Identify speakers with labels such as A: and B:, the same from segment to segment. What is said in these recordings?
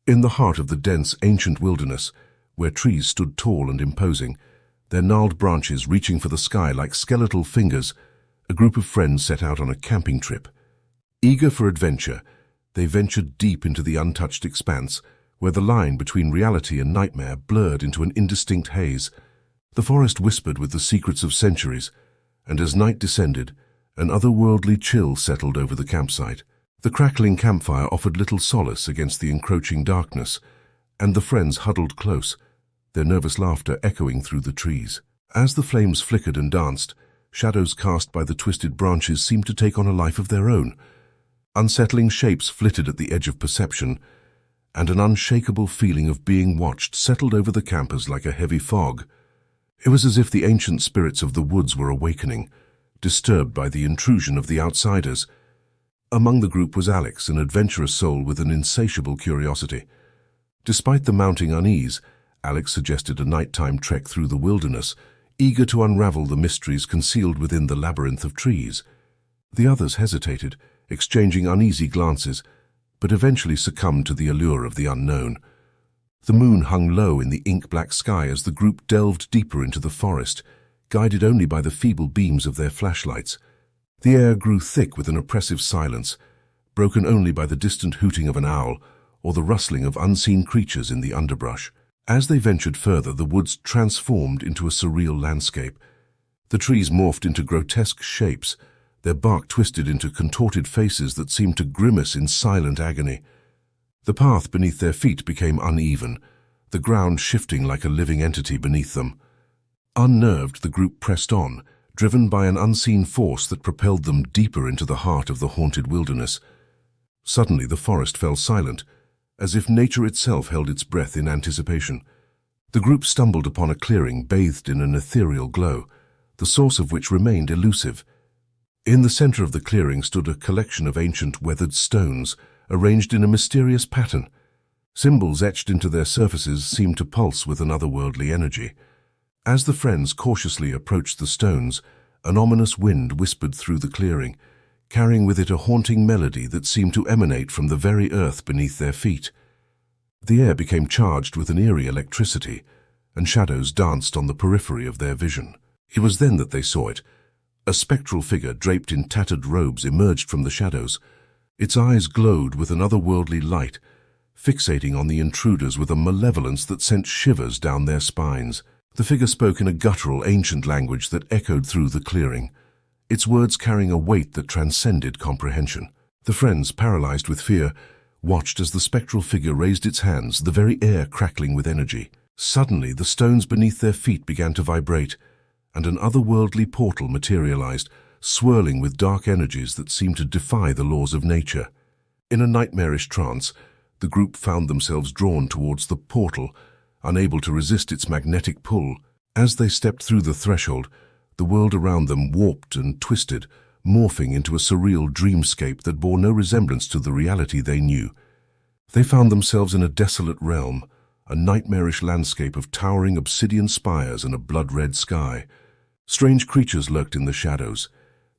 A: In the heart of the dense, ancient wilderness, where trees stood tall and imposing, their gnarled branches reaching for the sky like skeletal fingers, a group of friends set out on a camping trip. Eager for adventure, they ventured deep into the untouched expanse, where the line between reality and nightmare blurred into an indistinct haze. The forest whispered with the secrets of centuries, and as night descended, an otherworldly chill settled over the campsite. The crackling campfire offered little solace against the encroaching darkness, and the friends huddled close, their nervous laughter echoing through the trees. As the flames flickered and danced, shadows cast by the twisted branches seemed to take on a life of their own. Unsettling shapes flitted at the edge of perception, and an unshakable feeling of being watched settled over the campers like a heavy fog. It was as if the ancient spirits of the woods were awakening, disturbed by the intrusion of the outsiders. Among the group was Alex, an adventurous soul with an insatiable curiosity. Despite the mounting unease, Alex suggested a nighttime trek through the wilderness, eager to unravel the mysteries concealed within the labyrinth of trees. The others hesitated, exchanging uneasy glances, but eventually succumbed to the allure of the unknown. The moon hung low in the ink-black sky as the group delved deeper into the forest, guided only by the feeble beams of their flashlights. The air grew thick with an oppressive silence, broken only by the distant hooting of an owl or the rustling of unseen creatures in the underbrush. As they ventured further, the woods transformed into a surreal landscape. The trees morphed into grotesque shapes, their bark twisted into contorted faces that seemed to grimace in silent agony. The path beneath their feet became uneven, the ground shifting like a living entity beneath them. Unnerved, the group pressed on, driven by an unseen force that propelled them deeper into the heart of the haunted wilderness. Suddenly the forest fell silent, as if nature itself held its breath in anticipation. The group stumbled upon a clearing bathed in an ethereal glow, the source of which remained elusive. In the center of the clearing stood a collection of ancient weathered stones, arranged in a mysterious pattern. Symbols etched into their surfaces seemed to pulse with an otherworldly energy. As the friends cautiously approached the stones, an ominous wind whispered through the clearing, carrying with it a haunting melody that seemed to emanate from the very earth beneath their feet. The air became charged with an eerie electricity, and shadows danced on the periphery of their vision. It was then that they saw it. A spectral figure draped in tattered robes emerged from the shadows. Its eyes glowed with an otherworldly light, fixating on the intruders with a malevolence that sent shivers down their spines. The figure spoke in a guttural, ancient language that echoed through the clearing, its words carrying a weight that transcended comprehension. The friends, paralyzed with fear, watched as the spectral figure raised its hands, the very air crackling with energy. Suddenly, the stones beneath their feet began to vibrate, and an otherworldly portal materialized, swirling with dark energies that seemed to defy the laws of nature. In a nightmarish trance, the group found themselves drawn towards the portal, unable to resist its magnetic pull. As they stepped through the threshold, the world around them warped and twisted, morphing into a surreal dreamscape that bore no resemblance to the reality they knew. They found themselves in a desolate realm, a nightmarish landscape of towering obsidian spires and a blood-red sky. Strange creatures lurked in the shadows,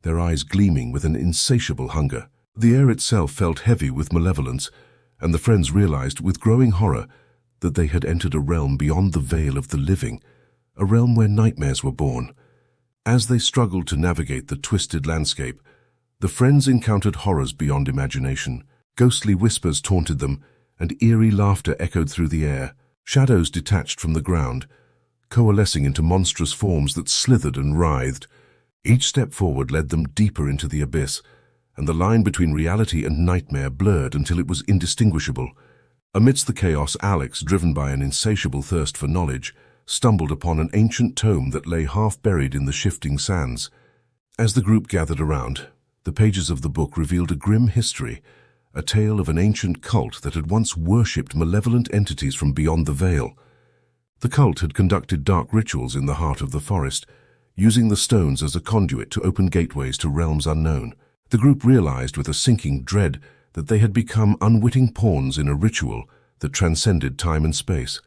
A: their eyes gleaming with an insatiable hunger. The air itself felt heavy with malevolence, and the friends realized with growing horror that they had entered a realm beyond the veil of the living, a realm where nightmares were born. As they struggled to navigate the twisted landscape, the friends encountered horrors beyond imagination. Ghostly whispers taunted them, and eerie laughter echoed through the air. Shadows detached from the ground, coalescing into monstrous forms that slithered and writhed. Each step forward led them deeper into the abyss, and the line between reality and nightmare blurred until it was indistinguishable. Amidst the chaos, Alex, driven by an insatiable thirst for knowledge, stumbled upon an ancient tome that lay half-buried in the shifting sands. As the group gathered around, the pages of the book revealed a grim history, a tale of an ancient cult that had once worshipped malevolent entities from beyond the veil. The cult had conducted dark rituals in the heart of the forest, using the stones as a conduit to open gateways to realms unknown. The group realized with a sinking dread that they had become unwitting pawns in a ritual that transcended time and space.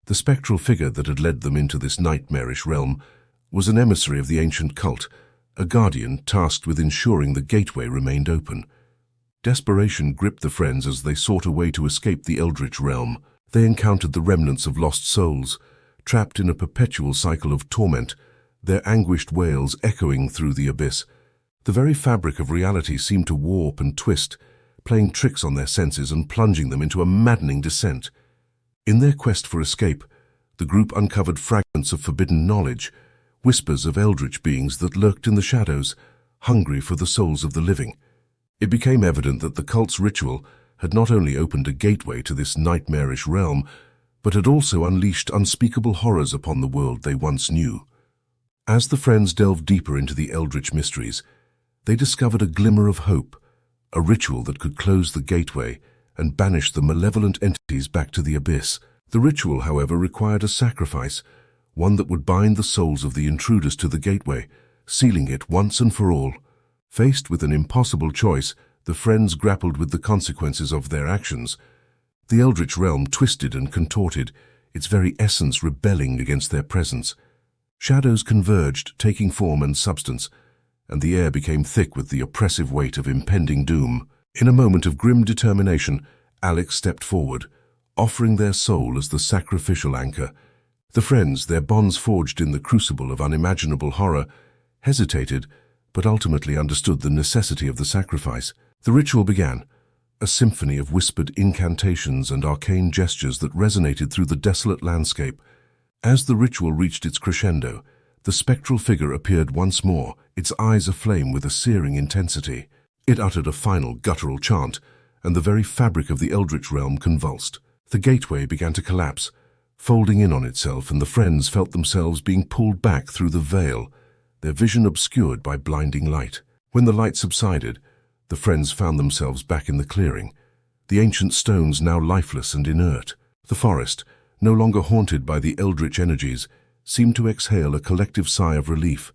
A: The spectral figure that had led them into this nightmarish realm was an emissary of the ancient cult, a guardian tasked with ensuring the gateway remained open. Desperation gripped the friends as they sought a way to escape the Eldritch realm. They encountered the remnants of lost souls, trapped in a perpetual cycle of torment, their anguished wails echoing through the abyss. The very fabric of reality seemed to warp and twist, playing tricks on their senses and plunging them into a maddening descent. In their quest for escape, the group uncovered fragments of forbidden knowledge, whispers of eldritch beings that lurked in the shadows, hungry for the souls of the living. It became evident that the cult's ritual had not only opened a gateway to this nightmarish realm, but had also unleashed unspeakable horrors upon the world they once knew. As the friends delved deeper into the eldritch mysteries, they discovered a glimmer of hope, a ritual that could close the gateway and banish the malevolent entities back to the abyss. The ritual, however, required a sacrifice, one that would bind the souls of the intruders to the gateway, sealing it once and for all. Faced with an impossible choice, the friends grappled with the consequences of their actions. The Eldritch realm twisted and contorted, its very essence rebelling against their presence. Shadows converged, taking form and substance, and the air became thick with the oppressive weight of impending doom. In a moment of grim determination, Alex stepped forward, offering their soul as the sacrificial anchor. The friends, their bonds forged in the crucible of unimaginable horror, hesitated, but ultimately understood the necessity of the sacrifice. The ritual began, a symphony of whispered incantations and arcane gestures that resonated through the desolate landscape. As the ritual reached its crescendo, the spectral figure appeared once more, its eyes aflame with a searing intensity. It uttered a final guttural chant, and the very fabric of the Eldritch realm convulsed. The gateway began to collapse, folding in on itself, and the friends felt themselves being pulled back through the veil, their vision obscured by blinding light. When the light subsided, the friends found themselves back in the clearing, the ancient stones now lifeless and inert. The forest, no longer haunted by the eldritch energies, seemed to exhale a collective sigh of relief.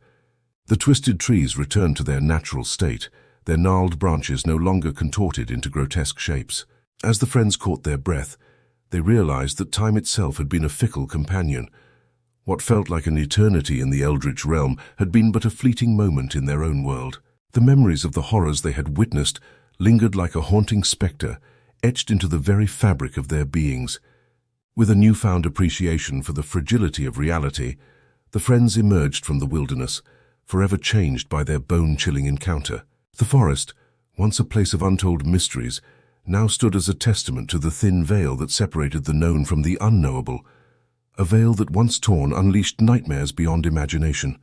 A: The twisted trees returned to their natural state, their gnarled branches no longer contorted into grotesque shapes. As the friends caught their breath, they realized that time itself had been a fickle companion. What felt like an eternity in the Eldritch realm had been but a fleeting moment in their own world. The memories of the horrors they had witnessed lingered like a haunting spectre, etched into the very fabric of their beings. With a newfound appreciation for the fragility of reality, the friends emerged from the wilderness, forever changed by their bone-chilling encounter. The forest, once a place of untold mysteries, now stood as a testament to the thin veil that separated the known from the unknowable, a veil that once torn unleashed nightmares beyond imagination.